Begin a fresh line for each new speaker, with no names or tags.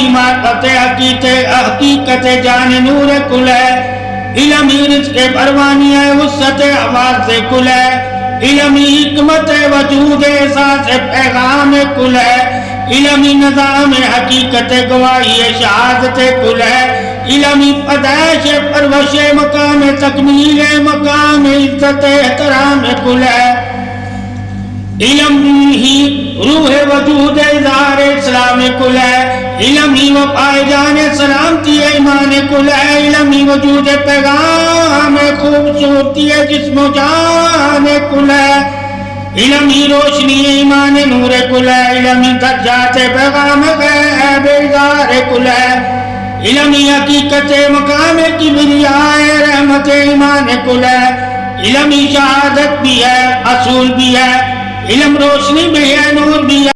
इलमी मार्फत हकीकत जान नूर कुल है। इलमी रिज़्क़ परवानी है वुसअत आवाज़ से कुल है। इलमी हिकमत वजूद एहसास पैगाम कुल है। इलमी निज़ाम हकीकत गवाही शहादत कुल है। इलमी पैदाइश परवश मकाम तकमील मकाम इज्जत एहतराम कुल है। इलम ही रूह वजूद इज़हार इस्लाम कुल है। इलम ही वफ़ाए जाने सलामती ईमान कुल है। इलम ही वजूद पैगाम खूबसूरती जिस्म जान कुल है। इलम ही रोशनी ईमान नूर कुल है। इलम ही दर्जात पैगाम गैब इज़हार कुल है। इलम ही हकीकत मकाम किबरियाए रहमत ईमान कुल है। इलम ही शहादत भी है असूल भी है। इलम रोशनी भी है नूर भी है।